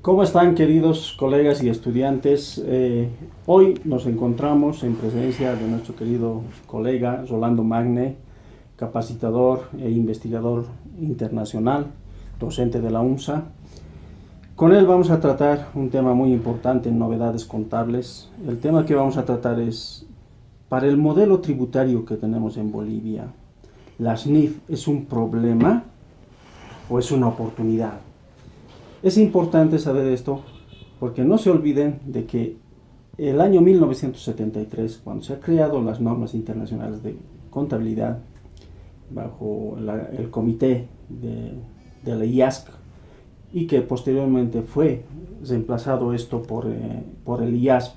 ¿Cómo están, queridos colegas y estudiantes? Hoy nos encontramos en presencia de nuestro querido colega Rolando Magne, capacitador e investigador internacional, docente de la UNSA. Con él vamos a tratar un tema muy importante en novedades contables. El tema que vamos a tratar es, para el modelo tributario que tenemos en Bolivia, ¿las NIF es un problema o es una oportunidad? Es importante saber esto porque no se olviden de que el año 1973, cuando se han creado las normas internacionales de contabilidad bajo el comité de la IASC, y que posteriormente fue reemplazado esto por el IASB,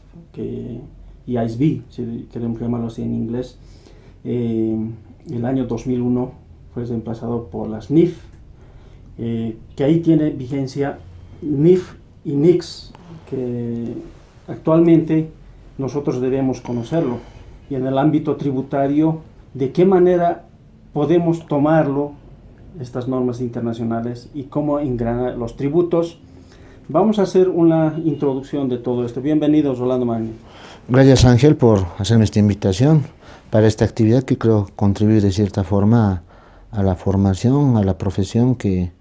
IASB, si queremos llamarlo así en inglés. El año 2001 fue reemplazado por las NIF, que ahí tiene vigencia NIF y NICS, que actualmente nosotros debemos conocerlo. Y en el ámbito tributario, ¿de qué manera podemos tomarlo, estas normas internacionales, y cómo engranar los tributos? Vamos a hacer una introducción de todo esto. Bienvenido, Rolando Magni. Gracias, Ángel, por hacerme esta invitación para esta actividad que creo contribuir de cierta forma a la formación, a la profesión que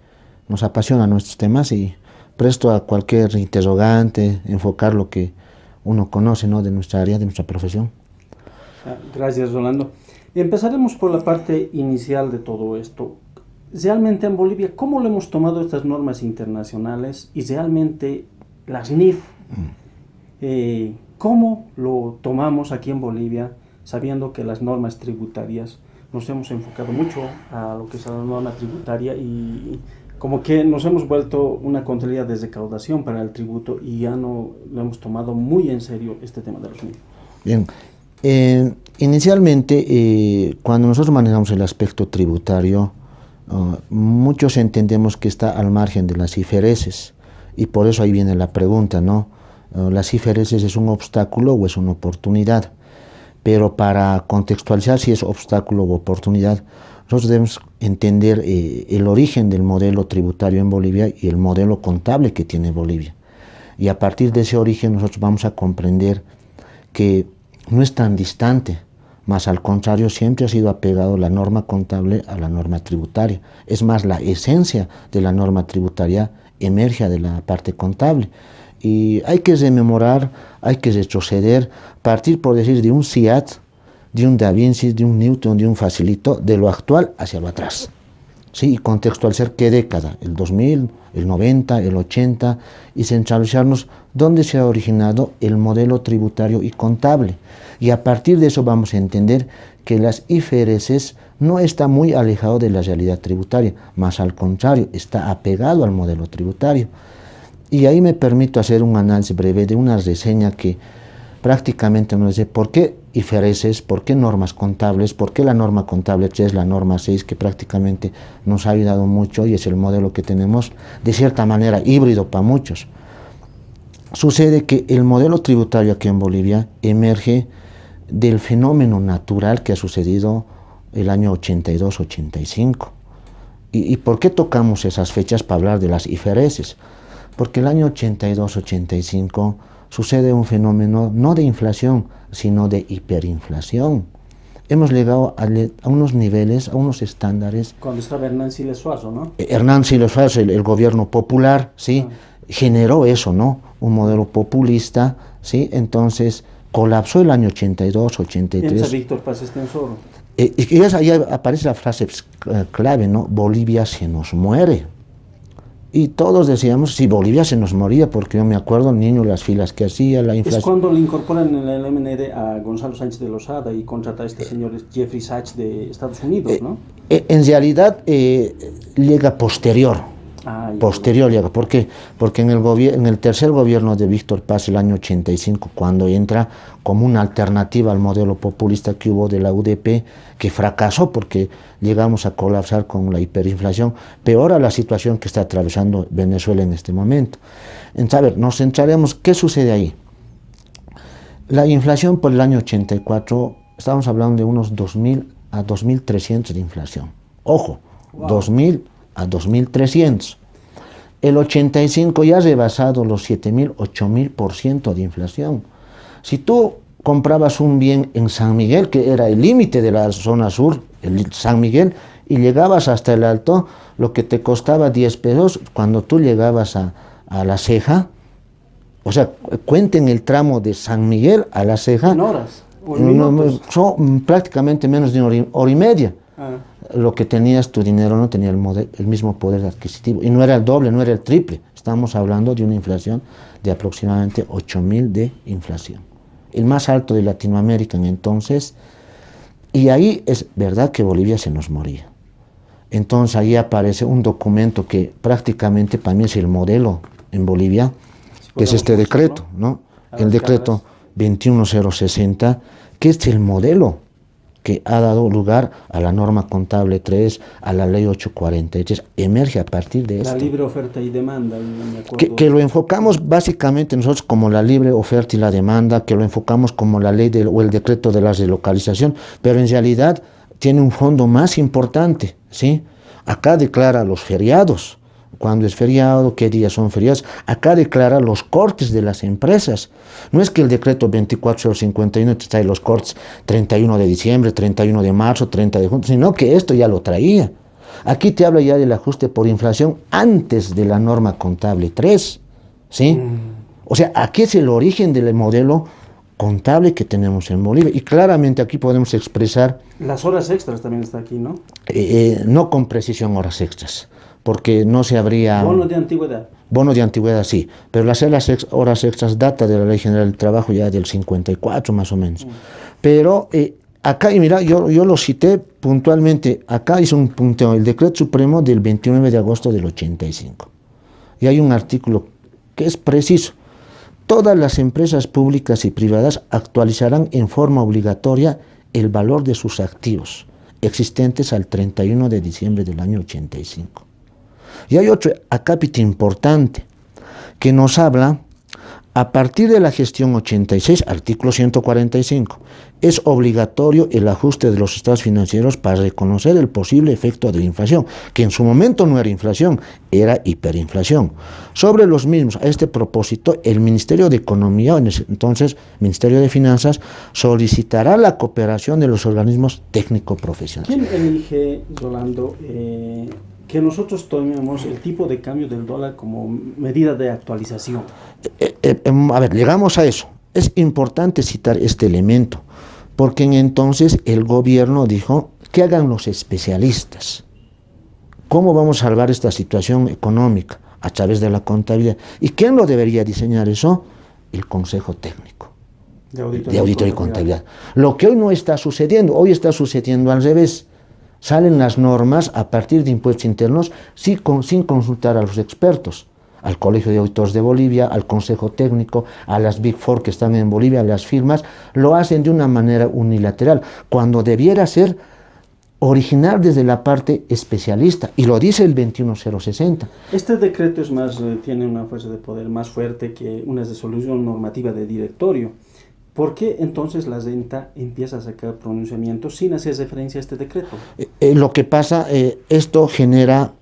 nos apasiona nuestros temas, y presto a cualquier interrogante, enfocar lo que uno conoce, ¿no?, de nuestra área, de nuestra profesión. Gracias, Rolando. Empezaremos por la parte inicial de todo esto. Realmente en Bolivia, ¿cómo lo hemos tomado estas normas internacionales? Y realmente las NIF, ¿cómo lo tomamos aquí en Bolivia, sabiendo que las normas tributarias nos hemos enfocado mucho a lo que es la norma tributaria y como que nos hemos vuelto una contabilidad de recaudación para el tributo y ya no lo hemos tomado muy en serio este tema de los NIF? Bien, inicialmente cuando nosotros manejamos el aspecto tributario, muchos entendemos que está al margen de las IFRS, y por eso ahí viene la pregunta, ¿no? ¿Las IFRS es un obstáculo o es una oportunidad? Pero para contextualizar si es obstáculo o oportunidad, nosotros debemos entender el origen del modelo tributario en Bolivia y el modelo contable que tiene Bolivia. Y a partir de ese origen nosotros vamos a comprender que no es tan distante, más al contrario, siempre ha sido apegado la norma contable a la norma tributaria. Es más, la esencia de la norma tributaria emerge de la parte contable. Y hay que rememorar, hay que retroceder, partir, por decir, de un SIAT, de un Da Vinci, de un Newton, de un Facilito, de lo actual hacia lo atrás. ¿Sí? Y contextualizar qué década, el 2000, el 90, el 80, y centralizarnos dónde se ha originado el modelo tributario y contable. Y a partir de eso vamos a entender que las IFRS no está muy alejado de la realidad tributaria, más al contrario, está apegado al modelo tributario. Y ahí me permito hacer un análisis breve de una reseña que prácticamente nos dice por qué IFRS, por qué normas contables, por qué la norma contable 3, la norma 6, que prácticamente nos ha ayudado mucho y es el modelo que tenemos, de cierta manera híbrido para muchos. Sucede que el modelo tributario aquí en Bolivia emerge del fenómeno natural que ha sucedido el año 82-85. ¿Y por qué tocamos esas fechas para hablar de las IFRS? Porque el año 82-85 sucede un fenómeno no de inflación, sino de hiperinflación. Hemos llegado a unos niveles, a unos estándares. Cuando estaba Hernán Siles Suazo, ¿no? Hernán Siles Suazo, el gobierno popular, ¿sí? Generó eso, ¿no? Un modelo populista, ¿sí? Entonces colapsó el año 82, 83. Piensa Víctor Paz Estenssoro. Y ahí aparece la frase clave, ¿no? Bolivia se nos muere. Y todos decíamos, si Bolivia se nos moría, porque yo me acuerdo, niño, las filas que hacía, la inflación. Es cuando le incorporan en el MND a Gonzalo Sánchez de Lozada y contrata a este señor Jeffrey Sachs de Estados Unidos, ¿no? En realidad llega posterior. Posterior llega. ¿Por qué? Porque en el tercer gobierno de Víctor Paz, el año 85, cuando entra como una alternativa al modelo populista que hubo de la UDP, que fracasó porque llegamos a colapsar con la hiperinflación, peor a la situación que está atravesando Venezuela en este momento. Entonces, a ver, nos centraremos, ¿qué sucede ahí? La inflación por el año 84, estamos hablando de unos 2.000 a 2.300 de inflación. Ojo, wow. 2.000 a 2.300. El 85 ya ha rebasado los 7.000, 8.000% de inflación. Si tú comprabas un bien en San Miguel, que era el límite de la zona sur, el San Miguel, y llegabas hasta el Alto, lo que te costaba 10 pesos, cuando tú llegabas a La Ceja, o sea, cuenten el tramo de San Miguel a La Ceja. ¿En horas? ¿O en minutos? Son prácticamente menos de una hora y media. Lo que tenías tu dinero no tenía el mismo poder adquisitivo. Y no era el doble, no era el triple. Estamos hablando de una inflación de aproximadamente 8.000 de inflación. El más alto de Latinoamérica en entonces. Y ahí es verdad que Bolivia se nos moría. Entonces ahí aparece un documento que prácticamente para mí es el modelo en Bolivia, que es este decreto, ¿no? El decreto 21060, que es el modelo que ha dado lugar a la norma contable 3, a la ley 843, emerge a partir de esto. La libre oferta y demanda. Que lo enfocamos básicamente nosotros como la libre oferta y la demanda, que lo enfocamos como la ley o el decreto de la relocalización, pero en realidad tiene un fondo más importante, ¿sí? Acá declara los feriados, cuándo es feriado, qué días son feriados. Acá declara los cortes de las empresas. No es que el decreto 24051 te trae los cortes 31 de diciembre, 31 de marzo, 30 de junio, sino que esto ya lo traía. Aquí te habla ya del ajuste por inflación antes de la norma contable 3, ¿sí? O sea, aquí es el origen del modelo contable que tenemos en Bolivia. Y claramente aquí podemos expresar... Las horas extras también está aquí, ¿no? No con precisión horas extras, porque no se habría... Bono de antigüedad. Bono de antigüedad, sí, pero las horas extras data de la Ley General del Trabajo ya del 54 más o menos. Pero acá, y mira, yo lo cité puntualmente, acá hizo un punteo, el Decreto Supremo del 29 de agosto del 85. Y hay un artículo que es preciso. Todas las empresas públicas y privadas actualizarán en forma obligatoria el valor de sus activos existentes al 31 de diciembre del año 85. Y hay otro acápite importante que nos habla, a partir de la gestión 86, artículo 145, es obligatorio el ajuste de los estados financieros para reconocer el posible efecto de la inflación, que en su momento no era inflación, era hiperinflación. Sobre los mismos, a este propósito, el Ministerio de Economía, entonces Ministerio de Finanzas, solicitará la cooperación de los organismos técnico-profesionales. ¿Quién elige, Rolando, que nosotros tomemos el tipo de cambio del dólar como medida de actualización? A ver, llegamos a eso. Es importante citar este elemento, porque entonces el gobierno dijo que hagan los especialistas. ¿Cómo vamos a salvar esta situación económica? A través de la contabilidad. ¿Y quién lo debería diseñar eso? El Consejo Técnico de Auditoría y Contabilidad. Lo que hoy no está sucediendo, hoy está sucediendo al revés. Salen las normas a partir de impuestos internos sin consultar a los expertos, al Colegio de Auditores de Bolivia, al Consejo Técnico, a las Big Four que están en Bolivia, a las firmas, lo hacen de una manera unilateral, cuando debiera ser original desde la parte especialista, y lo dice el 21060. Este decreto es más, tiene una fuerza de poder más fuerte que una resolución normativa de directorio. ¿Por qué entonces la Renta empieza a sacar pronunciamientos sin hacer referencia a este decreto? Lo que pasa, esto genera,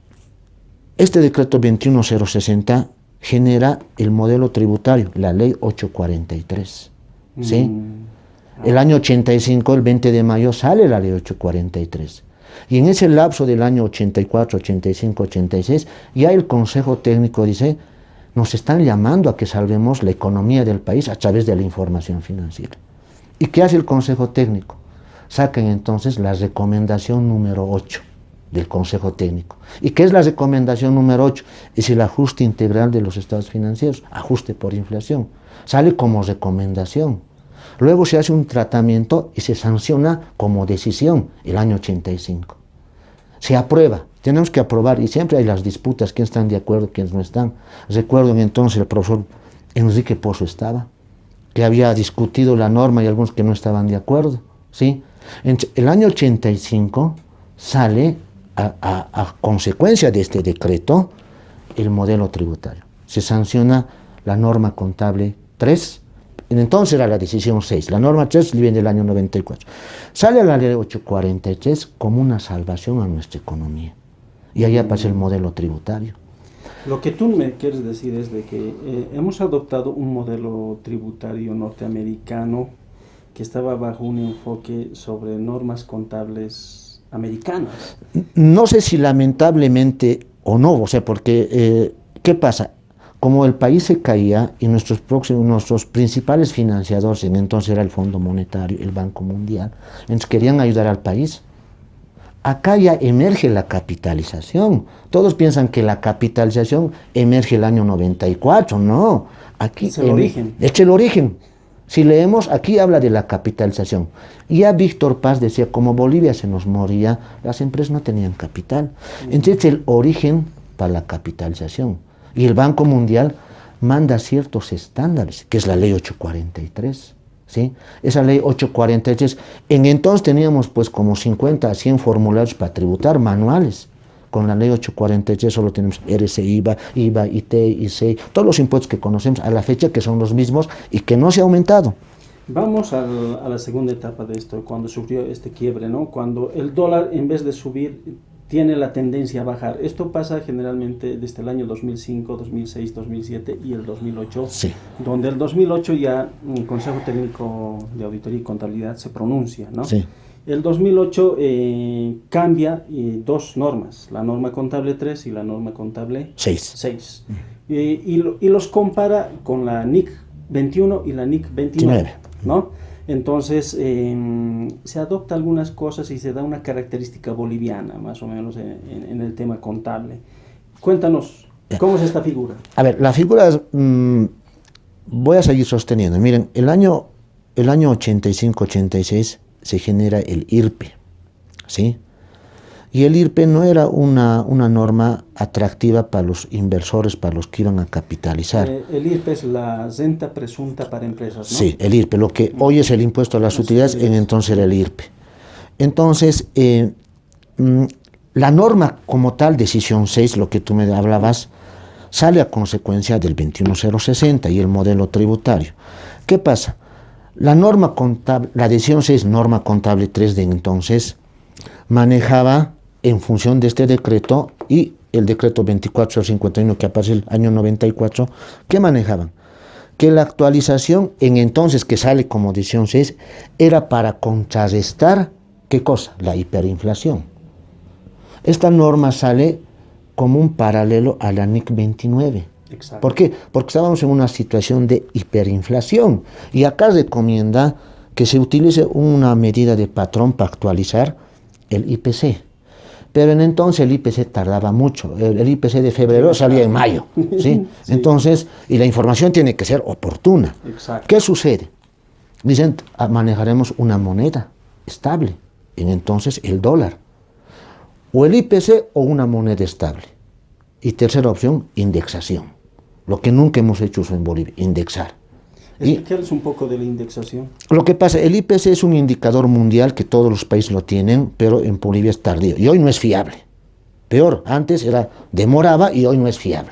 este decreto 21060 genera el modelo tributario, la ley 843, ¿sí? El año 85, el 20 de mayo, sale la ley 843. Y en ese lapso del año 84, 85, 86, ya el Consejo Técnico dice, nos están llamando a que salvemos la economía del país a través de la información financiera. ¿Y qué hace el Consejo Técnico? Sacan entonces la recomendación número 8 del Consejo Técnico. ¿Y qué es la recomendación número 8? Es el ajuste integral de los estados financieros, ajuste por inflación. Sale como recomendación. Luego se hace un tratamiento y se sanciona como decisión el año 85. Se aprueba. Tenemos que aprobar, y siempre hay las disputas, quiénes están de acuerdo, quiénes no están. Recuerdo que entonces el profesor Enrique Pozo estaba, que había discutido la norma y algunos que no estaban de acuerdo, ¿sí? El año 85 sale, a consecuencia de este decreto, el modelo tributario. Se sanciona la norma contable 3, entonces era la decisión 6, la norma 3 viene del año 94. Sale la ley 843 como una salvación a nuestra economía. Y ahí aparece el modelo tributario. Lo que tú me quieres decir es de que hemos adoptado un modelo tributario norteamericano que estaba bajo un enfoque sobre normas contables americanas. No sé si lamentablemente o no, o sea, porque ¿qué pasa? Como el país se caía y nuestros principales financiadores en entonces era el Fondo Monetario, el Banco Mundial, entonces querían ayudar al país. Acá ya emerge la capitalización. Todos piensan que la capitalización emerge el año 94, no. Aquí es el origen. Es el origen. Si leemos, aquí habla de la capitalización. Ya Víctor Paz decía, como Bolivia se nos moría, las empresas no tenían capital. Entonces el origen para la capitalización. Y el Banco Mundial manda ciertos estándares, que es la ley 843. ¿Sí? Esa ley 843, en entonces teníamos pues como 50 a 100 formularios para tributar manuales. Con la ley 843 solo tenemos RC, IVA, IT, IC, todos los impuestos que conocemos a la fecha, que son los mismos y que no se ha aumentado. Vamos a la segunda etapa de esto, cuando sufrió este quiebre, ¿no? Cuando el dólar, en vez de subir, tiene la tendencia a bajar. Esto pasa generalmente desde el año 2005, 2006, 2007 y el 2008, sí. Donde el 2008 ya el Consejo Técnico de Auditoría y Contabilidad se pronuncia, ¿no? Sí. El 2008 cambia dos normas, la norma contable 3 y la norma contable 6. Y los compara con la NIC 21 y la NIC 29, ¿no? Entonces se adopta algunas cosas y se da una característica boliviana, más o menos, en el tema contable. Cuéntanos, ¿cómo es esta figura? A ver, la figura es, voy a seguir sosteniendo. Miren, el año 85-86 se genera el IRPE, ¿sí? Y el IRPE no era una norma atractiva para los inversores, para los que iban a capitalizar. El IRPE es la renta presunta para empresas, ¿no? Sí, el IRPE, lo que hoy es el impuesto a las utilidades, en entonces era el IRPE. Entonces, la norma como tal, decisión 6, lo que tú me hablabas, sale a consecuencia del 21060 y el modelo tributario. ¿Qué pasa? La norma contable, la decisión 6, norma contable 3 de entonces, manejaba en función de este decreto y el decreto 2451 que aparece el año 94, ¿qué manejaban? Que la actualización en entonces, que sale como decisión 6, era para contrarrestar, ¿qué cosa? La hiperinflación. Esta norma sale como un paralelo a la NIC 29. Exacto. ¿Por qué? Porque estábamos en una situación de hiperinflación y acá recomienda que se utilice una medida de patrón para actualizar el IPC. Pero en entonces el IPC tardaba mucho. El IPC de febrero salía en mayo, ¿sí? Sí. Entonces, y la información tiene que ser oportuna. Exacto. ¿Qué sucede? Dicen, manejaremos una moneda estable. En entonces el dólar. O el IPC o una moneda estable. Y tercera opción, indexación. Lo que nunca hemos hecho en Bolivia, indexar. Explícales un poco de la indexación. Lo que pasa, el IPC es un indicador mundial que todos los países lo tienen, pero en Bolivia es tardío y hoy no es fiable. Peor, antes demoraba y hoy no es fiable,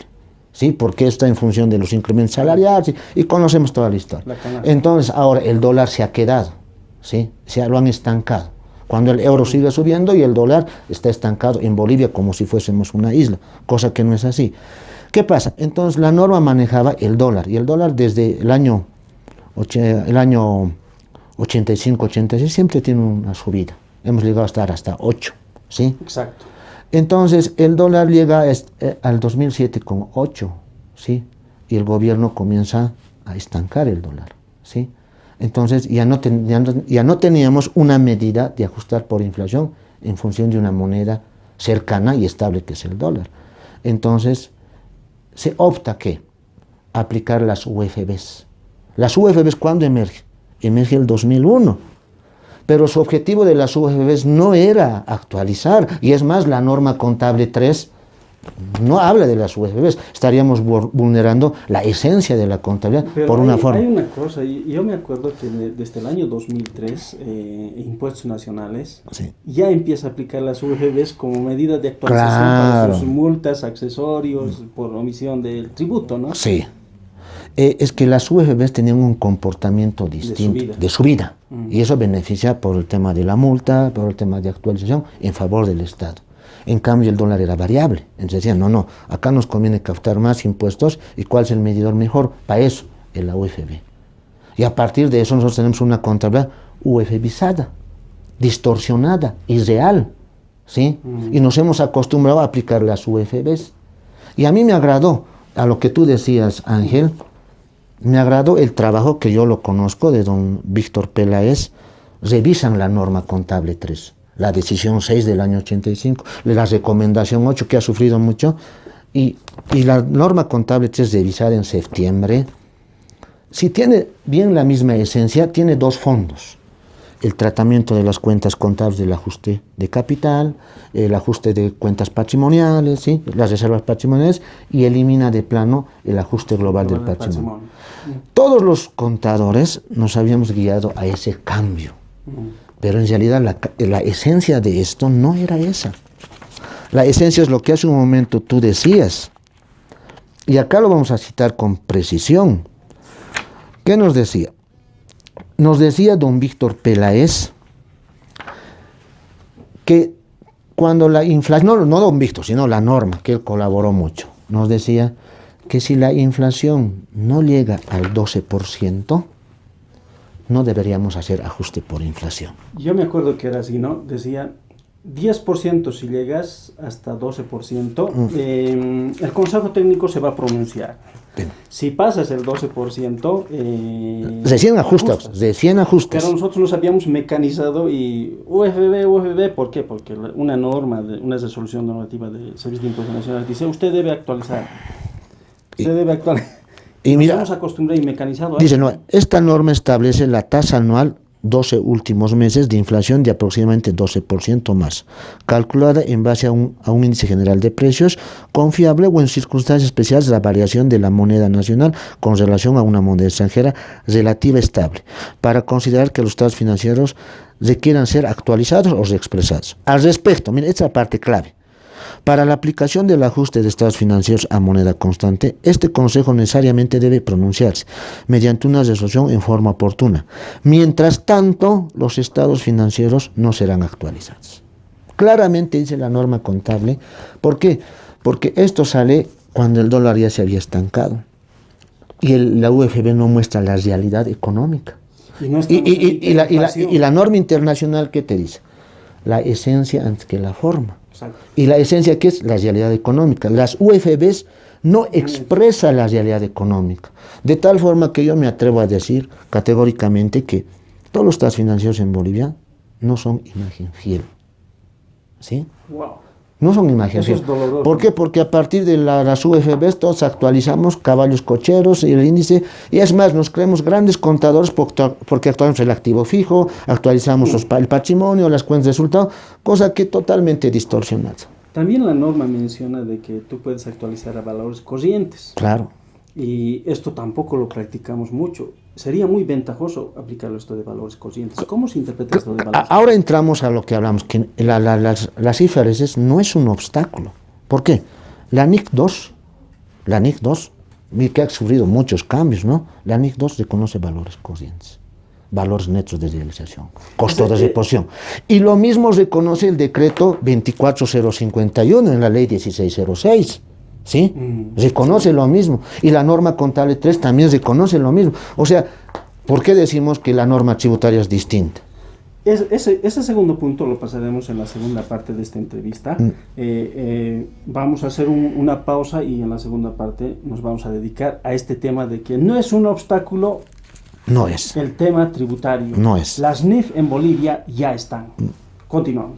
¿sí? Porque está en función de los incrementos salariales y conocemos toda la historia. Entonces ahora el dólar se ha quedado, ¿sí? Lo han estancado. Cuando el euro sigue subiendo y el dólar está estancado en Bolivia como si fuésemos una isla, cosa que no es así. ¿Qué pasa? Entonces la norma manejaba el dólar y el dólar desde el año 85-86 siempre tiene una subida. Hemos llegado a estar hasta 8, ¿sí? Exacto. Entonces el dólar llega al 2007 con 8, ¿sí? Y el gobierno comienza a estancar el dólar, ¿sí? Entonces ya no teníamos una medida de ajustar por inflación en función de una moneda cercana y estable que es el dólar. Entonces se opta ¿qué? Aplicar las UFBs. Las UFBs, ¿cuándo emergen? Emerge el 2001. Pero su objetivo de las UFBs no era actualizar, y es más, la norma contable 3 no habla de las UFBs. Estaríamos vulnerando la esencia de la contabilidad. Pero por una forma. Hay una cosa, yo me acuerdo que desde el año 2003, Impuestos Nacionales Sí. ya empieza a aplicar las UFBs como medida de actualización Claro. para sus multas, accesorios, por omisión del tributo, ¿no? Sí. Es que las UFBs tenían un comportamiento distinto, de subida. Y eso beneficia por el tema de la multa, por el tema de actualización, en favor del Estado. En cambio, el dólar era variable. Entonces decían, no, acá nos conviene captar más impuestos. ¿Y cuál es el medidor mejor? Para eso, la UFB. Y a partir de eso nosotros tenemos una contabilidad UFBizada, distorsionada, irreal, ¿sí? Y nos hemos acostumbrado a aplicar las UFBs. Y a mí me agradó, a lo que tú decías, Ángel, me agradó el trabajo que yo lo conozco de don Víctor Peláez. Revisan la norma contable 3, la decisión 6 del año 85, la recomendación 8 que ha sufrido mucho, y la norma contable 3 revisada en septiembre. Si tiene bien la misma esencia, tiene dos fondos: el tratamiento de las cuentas contables del ajuste de capital, el ajuste de cuentas patrimoniales, ¿sí?, las reservas patrimoniales, y elimina de plano el ajuste global del patrimonio. Todos los contadores nos habíamos guiado a ese cambio, pero en realidad la esencia de esto no era esa. La esencia es lo que hace un momento tú decías, y acá lo vamos a citar con precisión. ¿Qué nos decía? Nos decía don Víctor Peláez que cuando la inflación, no don Víctor, sino la norma, que él colaboró mucho, nos decía que si la inflación no llega al 12%, no deberíamos hacer ajuste por inflación. Yo me acuerdo que era así, ¿no? Decía 10% si llegas hasta 12%, el Consejo Técnico se va a pronunciar. Bien. Si pasas el 12%... recién ajustas. Pero nosotros nos habíamos mecanizado y UFB, ¿por qué? Porque una norma, una resolución normativa del Servicio de Impuestos Nacionales dice, usted debe actualizar. Y mira, nos hemos acostumbrado y mecanizado. Dice, no, esta norma establece la tasa anual 12 últimos meses de inflación de aproximadamente 12% más, calculada en base a un índice general de precios confiable o en circunstancias especiales la variación de la moneda nacional con relación a una moneda extranjera relativa estable, para considerar que los estados financieros requieran ser actualizados o reexpresados. Al respecto, mira, esta parte clave. Para la aplicación del ajuste de estados financieros a moneda constante, este Consejo necesariamente debe pronunciarse mediante una resolución en forma oportuna. Mientras tanto, los estados financieros no serán actualizados. Claramente dice la norma contable. ¿Por qué? Porque esto sale cuando el dólar ya se había estancado y la UFB no muestra la realidad económica. Y la norma internacional, ¿qué te dice? La esencia antes que la forma. Exacto. Y la esencia, ¿qué es? La realidad económica. Las UFBs no expresan la realidad económica. De tal forma que yo me atrevo a decir categóricamente que todos los estados financieros en Bolivia no son imagen fiel. ¿Sí? Wow. No son imagen fiel. Es doloroso. ¿Por qué? Porque a partir de las UFBs todos actualizamos caballos cocheros y el índice, y es más, nos creemos grandes contadores porque actualizamos el activo fijo, actualizamos el patrimonio, las cuentas de resultado, cosa que totalmente distorsionada. También la norma menciona de que tú puedes actualizar a valores corrientes. Claro. Y esto tampoco lo practicamos mucho. Sería muy ventajoso aplicarlo esto de valores corrientes. ¿Cómo se interpreta esto de valores corrientes? Ahora entramos a lo que hablamos, que las IFRS no es un obstáculo. ¿Por qué? La NIC 2, que ha sufrido muchos cambios, ¿no? La NIC 2 reconoce valores corrientes, valores netos de realización, costo de reposición. Y lo mismo reconoce el decreto 24051 en la ley 1606. ¿Sí? Reconoce lo mismo. Y la norma contable 3 también reconoce lo mismo. O sea, ¿por qué decimos que la norma tributaria es distinta? Ese segundo punto lo pasaremos en la segunda parte de esta entrevista. Vamos a hacer una pausa y en la segunda parte nos vamos a dedicar a este tema de que no es un obstáculo. No es. El tema tributario. No es. Las NIF en Bolivia ya están. Continuamos.